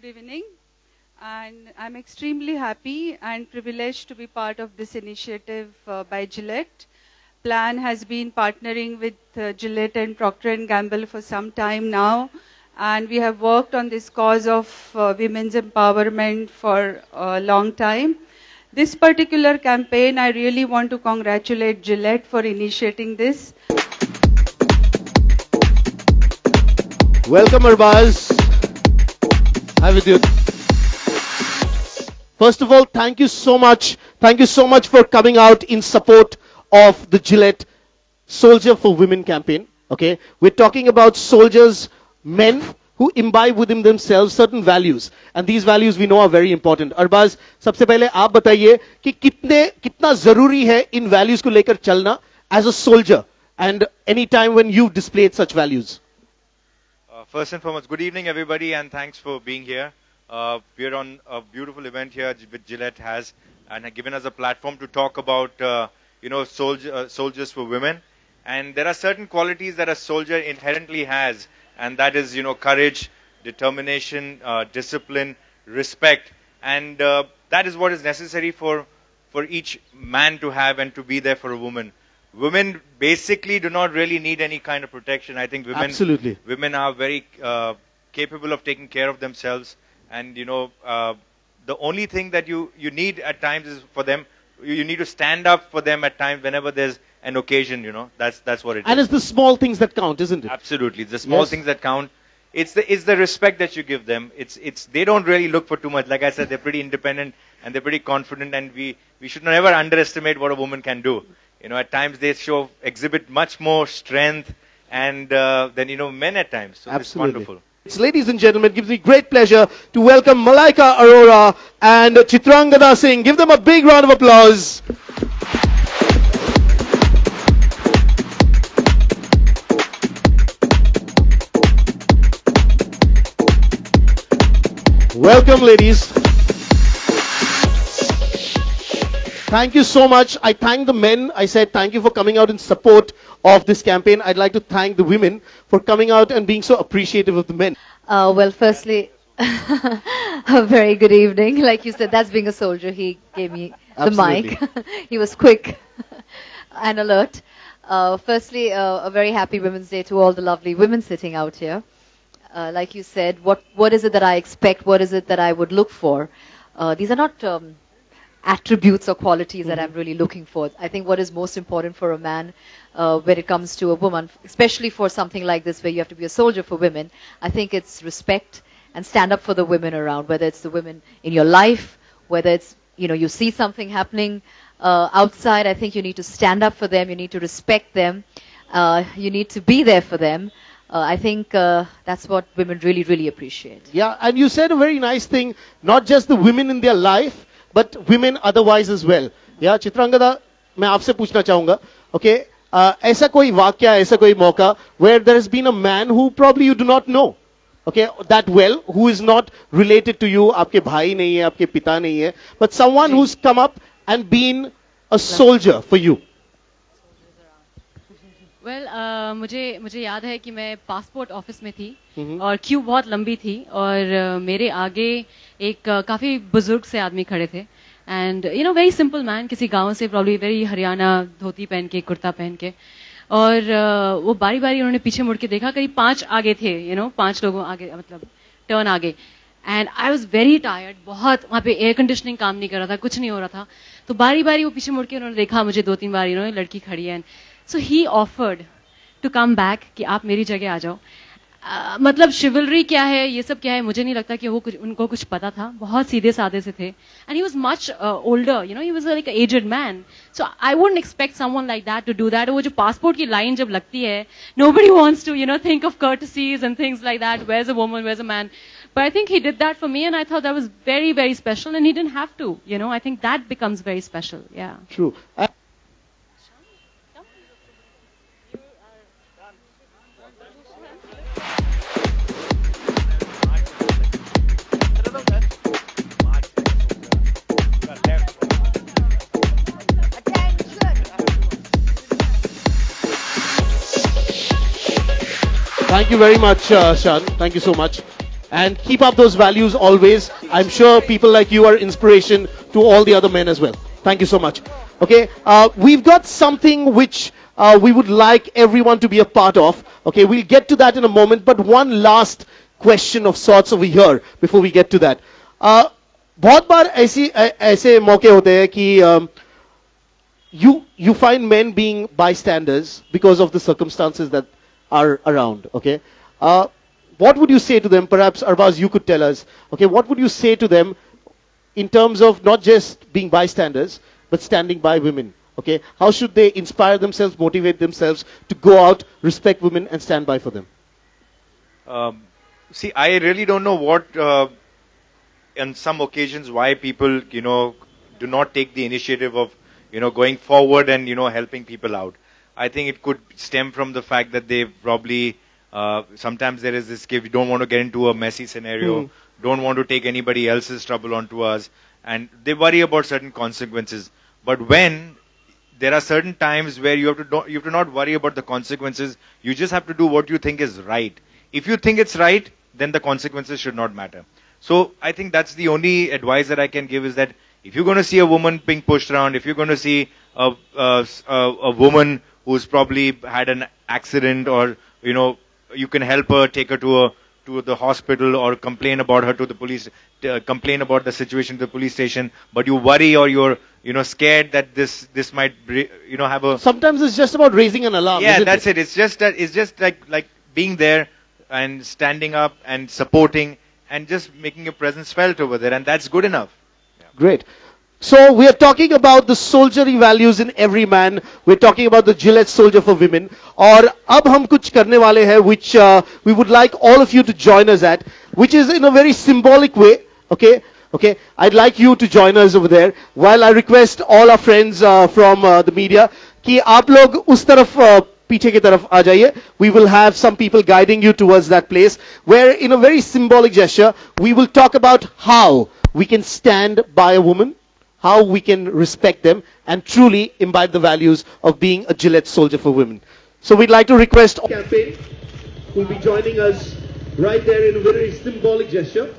Good evening, and I'm extremely happy and privileged to be part of this initiative by Gillette. Plan has been partnering with Gillette and Procter & Gamble for some time now, and we have worked on this cause of women's empowerment for a long time. This particular campaign, I really want to congratulate Gillette for initiating this. Welcome, Arbaz. Hi with you. First of all, thank you so much. Thank you so much for coming out in support of the Gillette Soldier for Women campaign. Okay, we're talking about soldiers, men who imbibe within themselves certain values, and these values we know are very important. Arbaz, सबसे पहले आप बताइए कि कितना जरूरी है इन values को लेकर चलना as a soldier, and any time when you've displayed such values. First and foremost, good evening, everybody, and thanks for being here. We're on a beautiful event here which Gillette has, and have given us a platform to talk about, soldiers for women. And there are certain qualities that a soldier inherently has, and that is, courage, determination, discipline, respect, and that is what is necessary for each man to have and to be there for a woman. Women basically do not really need any kind of protection. I think women are very capable of taking care of themselves, and the only thing that you need at times is for them. You need to stand up for them at times whenever there's an occasion. That's what it is. And it's the small things that count, isn't it? Absolutely, the small things that count. It's the respect that you give them. They don't really look for too much. Like I said, they're pretty independent and they're pretty confident, and we should never underestimate what a woman can do. At times they exhibit much more strength and than men at times. So it's wonderful. Ladies and gentlemen, it gives me great pleasure to welcome Malaika Arora and Chitrangada Singh. Give them a big round of applause. Welcome, ladies. Thank you so much. I thank the men. I said thank you for coming out in support of this campaign. I'd like to thank the women for coming out and being so appreciative of the men. Well, firstly, a very good evening. Like you said, that's being a soldier. He gave me the mic. He was quick and alert. Firstly, a very happy Women's Day to all the lovely women sitting out here. Like you said, what is it that I expect? What is it that I would look for? These are not attributes or qualities that I'm really looking for. I think what is most important for a man when it comes to a woman, especially for something like this where you have to be a soldier for women, I think it's respect and stand up for the women around, whether it's the women in your life, whether it's, you see something happening outside. I think you need to stand up for them, you need to respect them, you need to be there for them. I think that's what women really, really appreciate. Yeah, and you said a very nice thing, not just the women in their life, but women otherwise as well. Yeah, Chitrangada, मैं आपसे पूछना चाहूँगा, okay, ऐसा कोई वाक्या, ऐसा कोई मौका where there has been a man who probably you do not know, okay, that well, who is not related to you, आपके भाई नहीं है, आपके पिता नहीं है, but someone who's come up and been a soldier for you. Well, मुझे याद है कि मैं पासपोर्ट ऑफिस में थी और क्यू बहुत लंबी थी और मेरे आगे एक काफी बुजुर्ग से आदमी खड़े थे एंड वेरी सिंपल मैन, किसी गांव से, प्रॉब्ली वेरी हरियाणा, धोती पहन के, कुर्ता पहन के, और वो बारी बारी उन्होंने पीछे मुड़ के देखा, करीब 5 आगे थे, 5 लोगों आगे, मतलब टर्न आगे, and I was very tired, बहुत, वहां पे एयर कंडीशनिंग काम नहीं कर रहा था, कुछ नहीं हो रहा था, तो बारी बारी वो पीछे मुड़ के उन्होंने देखा मुझे 2-3 बार, लड़की खड़ी है, so he offered to come back कि आप मेरी जगह आ जाओ. मतलब शिवलरी क्या है, ये सब क्या है, मुझे नहीं लगता कि उनको कुछ पता था. बहुत सीधे साधे से थे and he was much older, he was like aged man. So I wouldn't expect someone like that to do that. वो जो पासपोर्ट की लाइन जब लगती है, nobody wants to think of courtesies and things like that. Where's a woman, where's a man? But I think he did that for me, and I thought that was very, very special, and he didn't have to. I think that becomes very special. Yeah. True. Thank you very much, Shan. Thank you so much. And keep up those values always. I'm sure people like you are inspiration to all the other men as well. Thank you so much. Okay, we've got something which we would like everyone to be a part of. Okay, we'll get to that in a moment, but one last question of sorts over here before we get to that. बहुत बार ऐसे मौके होते हैं कि you find men being bystanders because of the circumstances that are around. Okay, what would you say to them? Perhaps Arbaz, you could tell us. Okay, what would you say to them in terms of not just being bystanders but standing by women? Okay, how should they inspire themselves, motivate themselves to go out, respect women, and stand by for them? See, I really don't know what, on some occasions, why people, do not take the initiative of, going forward and, helping people out. I think it could stem from the fact that they probably, sometimes there is this, we don't want to get into a messy scenario, don't want to take anybody else's trouble onto us, and they worry about certain consequences. But when there are certain times where you have to not worry about the consequences, you just have to do what you think is right. If you think it's right, then the consequences should not matter. So I think that's the only advice that I can give, is that if you're going to see a woman being pushed around, if you're going to see a woman who's probably had an accident, or you can help her, take her to the hospital, or complain about her to the police, complain about the situation to the police station, but you worry, or you're scared that this might have a. Sometimes it's just about raising an alarm. Yeah, that's it. It's just like being there and standing up and supporting and just making your presence felt over there, and that's good enough. Yeah. Great. So we are talking about the soldierly values in every man. We're talking about the Gillette Soldier for Women. और अब हम कुछ करने वाले हैं, which we would like all of you to join us at, which is in a very symbolic way. Okay. Okay, I'd like you to join us over there. While I request all our friends from the media कि आप लोग उस तरफ पीछे की तरफ आ जाइए. We will have some people guiding you towards that place, where in a very symbolic gesture, we will talk about how we can stand by a woman, how we can respect them, and truly imbibe the values of being a Gillette Soldier for Women. So we'd like to request all campaign who will be joining us right there in a very symbolic gesture.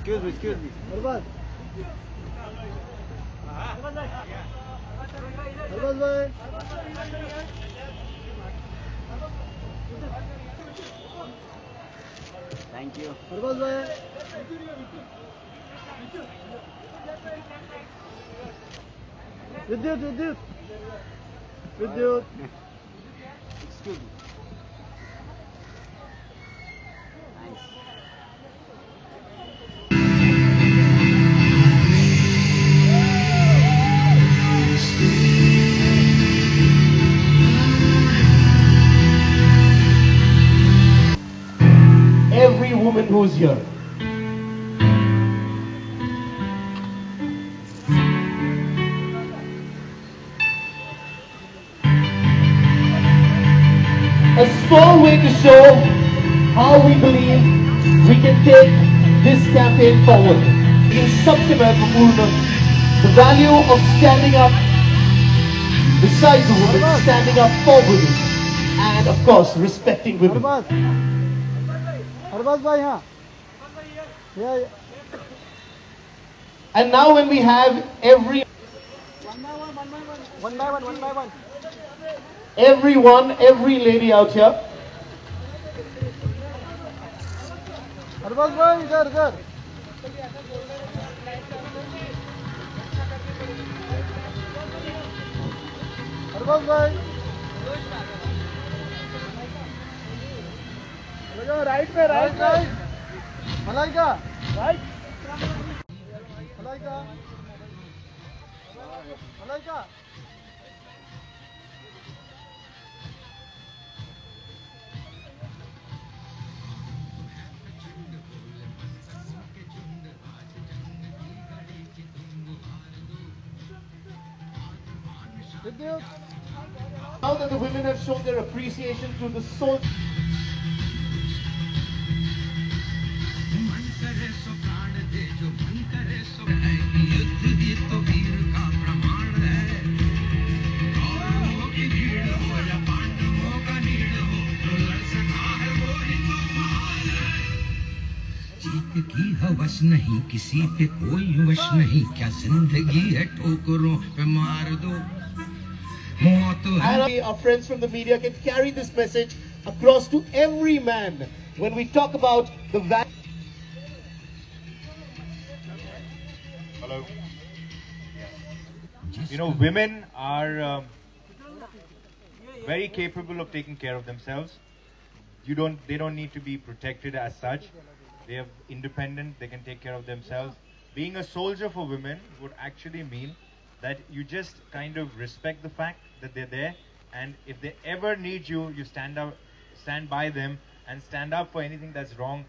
Excuse me. Arbaz bhai. Thank you. Arbaz bhai. Vidyut. Excuse me. Every woman who's here. A small way to show how we believe we can take this campaign forward. In Saptamay Purna, the value of standing up beside the women, standing up for women, and of course respecting women. Arbaz bhai, yeah. And now when we have every One by one. everyone, every lady out here, Arbaz bhai, idhar. Arbaz bhai. Right. Malaika. Right. Malaika. Vidyut. now that the women have shown their appreciation to the soul. युद्ध ही तो वीर का प्रमाण है वश नहीं किसी पे कोई वश नहीं क्या जिंदगी है ठोकरों पे मार दो मौत है Our friends from the media can carry this message across to every man when we talk about the value. Hello. You know, women are very capable of taking care of themselves. They don't need to be protected as such. They are independent. They can take care of themselves. Being a soldier for women would actually mean that you just kind of respect the fact that they're there, and if they ever need you, you stand by them, and stand up for anything that's wrong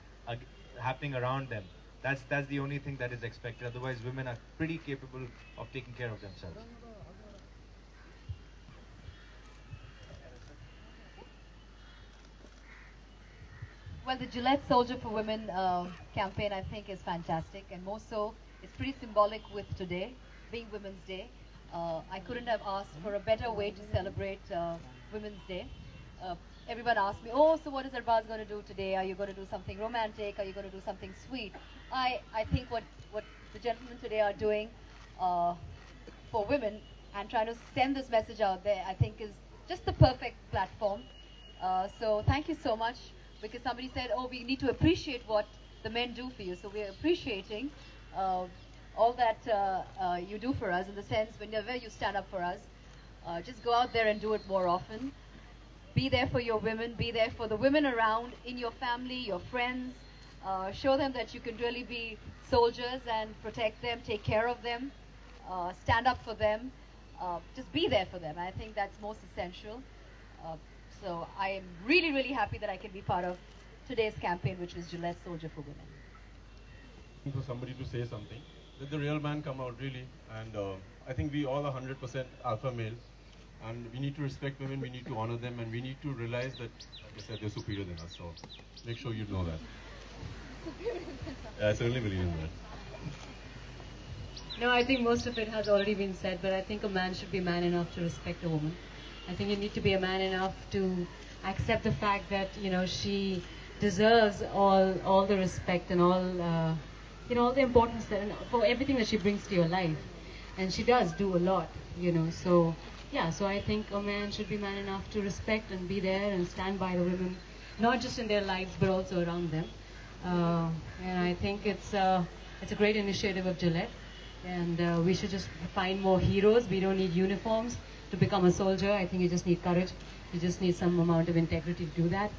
happening around them. That's the only thing that is expected. Otherwise, women are pretty capable of taking care of themselves. Well, the Gillette Soldier for Women campaign, I think, is fantastic, and more so, it's pretty symbolic with today being Women's Day. I couldn't have asked for a better way to celebrate Women's Day. Everyone asked me, oh, so what is Arbaz going to do today? Are you going to do something romantic? Are you going to do something sweet? I think what the gentlemen today are doing for women and trying to send this message out there, I think is just the perfect platform. So thank you so much, because somebody said, oh, we need to appreciate what the men do for you. So we're appreciating all that you do for us, in the sense whenever you stand up for us, just go out there and do it more often. Be there for your women, be there for the women around, in your family, your friends. Show them that you can really be soldiers and protect them, take care of them, stand up for them, just be there for them. I think that's most essential. So I am really, really happy that I can be part of today's campaign, which is Gillette Soldier for Women. For somebody to say something, let the real man come out, really. And I think we all are 100% alpha males, and we need to respect women, we need to honor them, and we need to realize that, like I said, they're superior than us. So make sure you know that. Yeah, I certainly believe in that. No, I think most of it has already been said, but I think a man should be man enough to respect a woman. I think you need to be a man enough to accept the fact that, you know, she deserves all the respect and all, you know, all the importance for everything that she brings to your life. And she does do a lot, you know. So, yeah, so I think a man should be man enough to respect and be there and stand by the women, not just in their lives, but also around them. And I think it's a great initiative of Gillette. And we should just find more heroes. We don't need uniforms to become a soldier. I think you just need courage. You just need some amount of integrity to do that.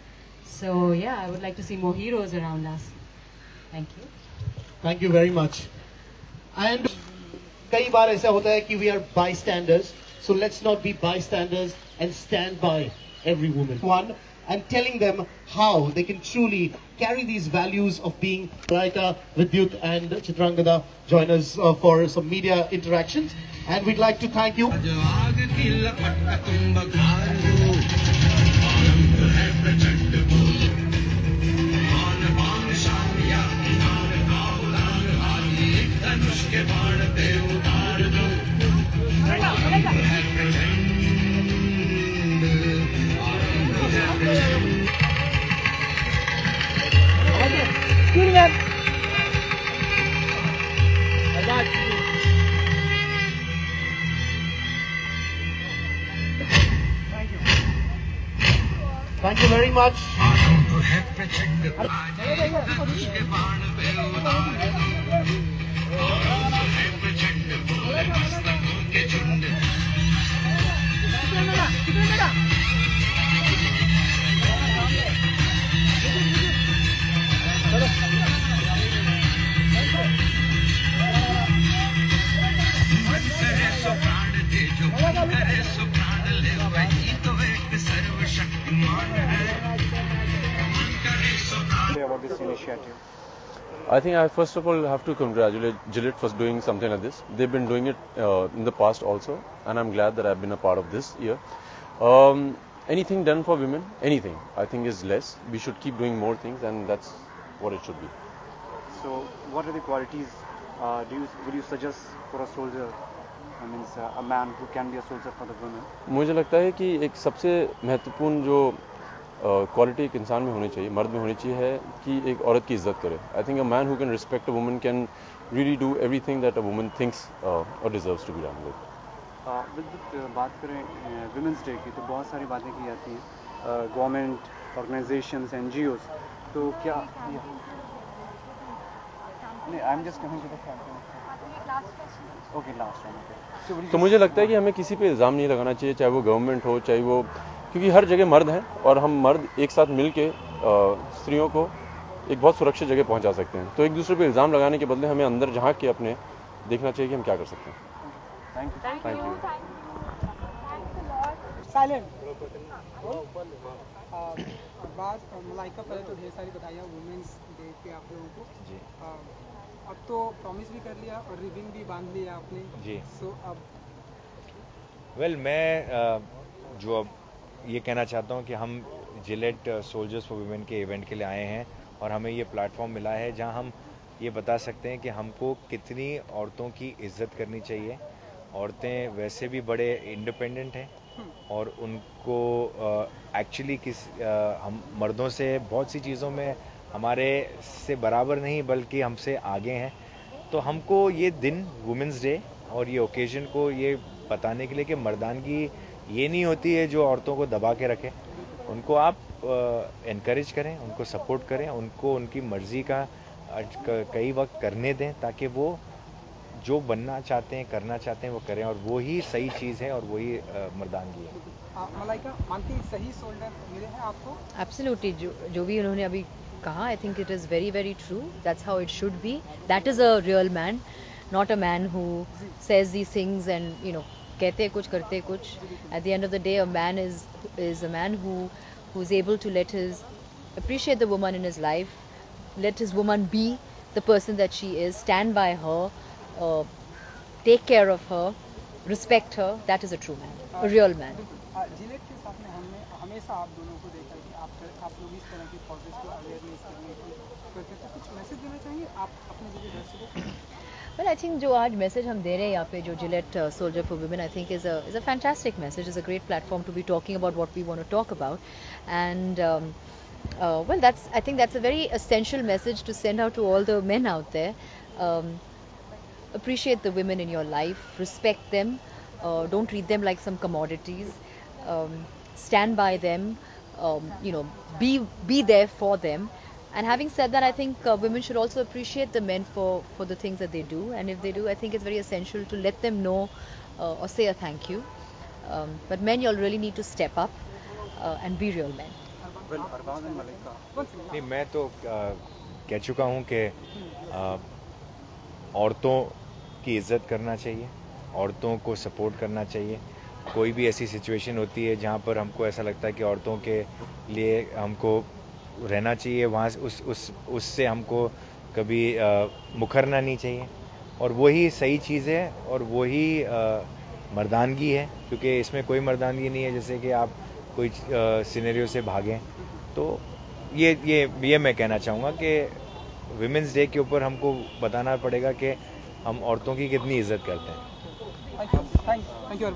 So, yeah, I would like to see more heroes around us. Thank you. Thank you very much. And कई बार ऐसा होता है कि we are bystanders. So let's not be bystanders and stand by every woman. One, and telling them how they can truly carry these values of being. Raika, Vidyut and Chitrangada join us for some media interactions. And we'd like to thank you. Thank you very much. About this initiative? I think I first of all have to congratulate Gillette for doing something like this. They've been doing it in the past also, and I'm glad that I've been a part of this year. Anything done for women, anything, I think is less. We should keep doing more things, and that's what it should be. So, what are the qualities would you suggest for a soldier? I mean, a man who can be a soldier for the women. मुझे लगता है कि एक सबसे महत्वपूर्ण जो quality एक इंसान में होनी चाहिए, मर्द में होनी चाहिए है कि एक औरत की इज्जत करे. I think a man who can respect a woman can really do everything that a woman thinks or deserves to be done with. बात करें विमेंस डे की तो बहुत सारी बातें की जाती हैं गवर्नमेंट ऑर्गेनाइजेशंस NGOs तो क्या नहीं I am just coming to the front okay last one. तो मुझे लगता है कि हमें किसी पे इल्ज़ाम नहीं लगाना चाहिए, चाहे वो गवर्नमेंट हो चाहे वो, क्योंकि हर जगह मर्द हैं और हम मर्द एक साथ मिल के स्त्रियों को एक बहुत सुरक्षित जगह पहुंचा सकते हैं. तो एक दूसरे पे इल्ज़ाम लगाने के बदले हमें अंदर झांक के अपने देखना चाहिए कि हम क्या कर सकते हैं. Thank you. साइलेंट. मलाइका, पहले तो ढेर सारी बधाइयाँ वुमेन्स डे पे आप लोगों को जी. अब तो प्रॉमिस भी कर लिया और रिबिन भी बांध लिया आपने जी. सो अब मैं जो अब ये कहना चाहता हूँ कि हम जिलेट सोल्जर्स फॉर वुमेन के इवेंट के लिए आए हैं और हमें ये प्लेटफॉर्म मिला है जहां हम ये बता सकते हैं कि हमको कितनी औरतों की इज्जत करनी चाहिए. औरतें वैसे भी बड़े इंडिपेंडेंट हैं और उनको एक्चुअली हम मर्दों से बहुत सी चीज़ों में हमारे से बराबर नहीं बल्कि हमसे आगे हैं. तो हमको ये दिन वुमेंस डे और ये ओकेजन को ये बताने के लिए कि मर्दानगी ये नहीं होती है जो औरतों को दबा के रखे. उनको आप एनकरेज करें, उनको सपोर्ट करें, उनको उनकी मर्जी का कई वक्त करने दें ताकि वो जो बनना चाहते हैं करना चाहते हैं वो करें और वो ही सही चीज़ है और वही मर्दानगी है. मलाइका, मानती सही सोल्जर मिले हैं आपको? एब्सोल्युटली. जो भी उन्होंने अभी कहा, I think it is very very true. That's how it should be. That is a real man, not a man who says these things and you know कहते कुछ करते कुछ. At the end of the day a man is a man who is able to appreciate the woman in his life, let his woman be the person that she is, stand by her, take care of her, respect her. That is a true man, a real man. Gillette के साथ में हमने हमेशा आप दोनों को देखा कि आप लोग इस तरह की कॉजेज को अवेयरनेस करने की करते थे. कुछ मैसेज देना चाहिए आप अपने जगह दर्शकों को? Well, I think जो आज मैसेज हम दे रहे हैं यहाँ पे जो Gillette Soldier for Women, I think is a fantastic message. Is a great platform to be talking about what we want to talk about, and well, I think that's a very essential message to send out to all the men out there. Appreciate the women in your life, respect them, don't treat them like some commodities. Stand by them, be there for them. And having said that, I think women should also appreciate the men for the things that they do. And if they do, I think it's very essential to let them know or say a thank you. But men, you'll really need to step up and be real men. नहीं, मैं तो कह चुका हूँ कि औरतों की इज्जत करना चाहिए, औरतों को सपोर्ट करना चाहिए. कोई भी ऐसी सिचुएशन होती है जहाँ पर हमको ऐसा लगता है कि औरतों के लिए हमको रहना चाहिए, वहाँ उससे हमको कभी मुकरना नहीं चाहिए. और वही सही चीज़ है और वही मर्दानगी है, क्योंकि इसमें कोई मर्दानगी नहीं है जैसे कि आप कोई सिनेरियो से भागें. तो ये मैं कहना चाहूँगा कि विमेंस डे के ऊपर हमको बताना पड़ेगा कि हम औरतों की कितनी इज्जत करते हैं. Thank you.